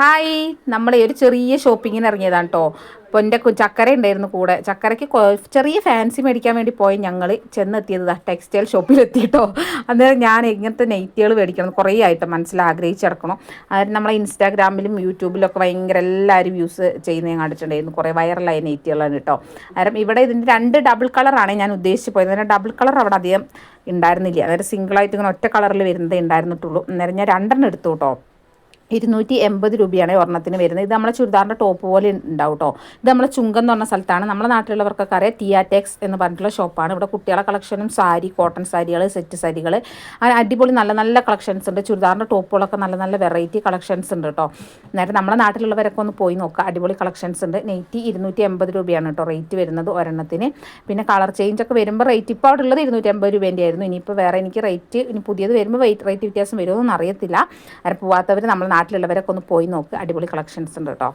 Hi, നമ്മൾ ഒരു ചെറിയ ഷോപ്പിങ്ങിന് ഇറങ്ങിയതാണ് കേട്ടോ. അപ്പോൾ എൻ്റെ ചക്കര ഉണ്ടായിരുന്നു കൂടെ. ചക്കരയ്ക്ക് ചെറിയ ഫാൻസി മേടിക്കാൻ വേണ്ടി പോയി ഞങ്ങൾ ചെന്നെത്തിയത് ടെക്സ്റ്റൈൽ ഷോപ്പിലെത്തിയിട്ടോ. അന്നേരം ഞാൻ ഇങ്ങനത്തെ നെയ്റ്റുകൾ മേടിക്കണം കുറേ ആയിട്ട് മനസ്സിൽ ആഗ്രഹിച്ചെടുക്കണം. അതായത് നമ്മളെ ഇൻസ്റ്റാഗ്രാമിലും യൂട്യൂബിലൊക്കെ ഭയങ്കര എല്ലാവരും യൂസ് ചെയ്യുന്നത് ഞാൻ കണ്ടിട്ടുണ്ടായിരുന്നു. കുറേ വൈറലായ നെയ്റ്റുകളാണ് കേട്ടോ. അന്നേരം ഇവിടെ ഇതിൻ്റെ 2 ഡബിൾ കളറാണ് ഞാൻ ഉദ്ദേശിച്ച് പോയത്. അന്നേരം ഡബിൾ കളർ അവിടെ അധികം ഉണ്ടായിരുന്നില്ല. അതായത് സിംഗിളായിട്ട് ഇങ്ങനെ ഒറ്റ കളറിൽ വരുന്നതേ ഉണ്ടായിരുന്നിട്ടുള്ളൂ. അന്നേരം ഞാൻ 2 എടുത്തു കേട്ടോ. 280 രൂപയാണ് ഒരെണ്ണത്തിന് വരുന്നത്. ഇത് നമ്മളെ ചുരിദാറിൻ്റെ ടോപ്പ് പോലെ ഉണ്ടാവും കേട്ടോ. ഇത് നമ്മളെ ചുങ്കം എന്ന് പറഞ്ഞ സ്ഥലത്താണ്. നമ്മുടെ നാട്ടിലുള്ളവർക്കൊക്കെ അറിയാം, ടിയാടെക്സ് എന്ന് പറഞ്ഞിട്ടുള്ള ഷോപ്പാണ്. ഇവിടെ കുട്ടികളെ കളക്ഷനും സാരി, കോട്ടൺ സാരികൾ, സെറ്റ് സാരികൾ, അടിപൊളി നല്ല നല്ല കളക്ഷൻസ് ഉണ്ട്. ചുരിദാറിൻ്റെ ടോപ്പുകളൊക്കെ നല്ല നല്ല വെറൈറ്റി കളക്ഷൻസ് ഉണ്ട് കേട്ടോ. നേരെ നമ്മുടെ നാട്ടിലുള്ളവരൊക്കെ ഒന്ന് പോയി നോക്കുക, അടിപൊളി കളക്ഷൻസ് ഉണ്ട്. നെയ്റ്റി 280 രൂപയാണ് കേട്ടോ റേറ്റ് വരുന്നത് ഒരെണ്ണത്തിന്. പിന്നെ കളർ ചേഞ്ച് ഒക്കെ വരുമ്പോൾ റേറ്റ് ഇപ്പോൾ അവിടെ ഉള്ളത് 280 രൂപേൻ്റെ ആയിരുന്നു. ഇനിയിപ്പോൾ വേറെ എനിക്ക് റേറ്റ് ഇനി പുതിയത് വരുമ്പോൾ റേറ്റ് വ്യത്യാസം വരുമോ എന്നറിയത്തില്ല. അങ്ങനെ പോവാത്തവർ നമ്മൾ നാട്ടിലുള്ളവരൊക്കെ ഒന്ന് പോയി നോക്ക്, അടിപൊളി കളക്ഷൻസ് ഉണ്ട് കേട്ടോ.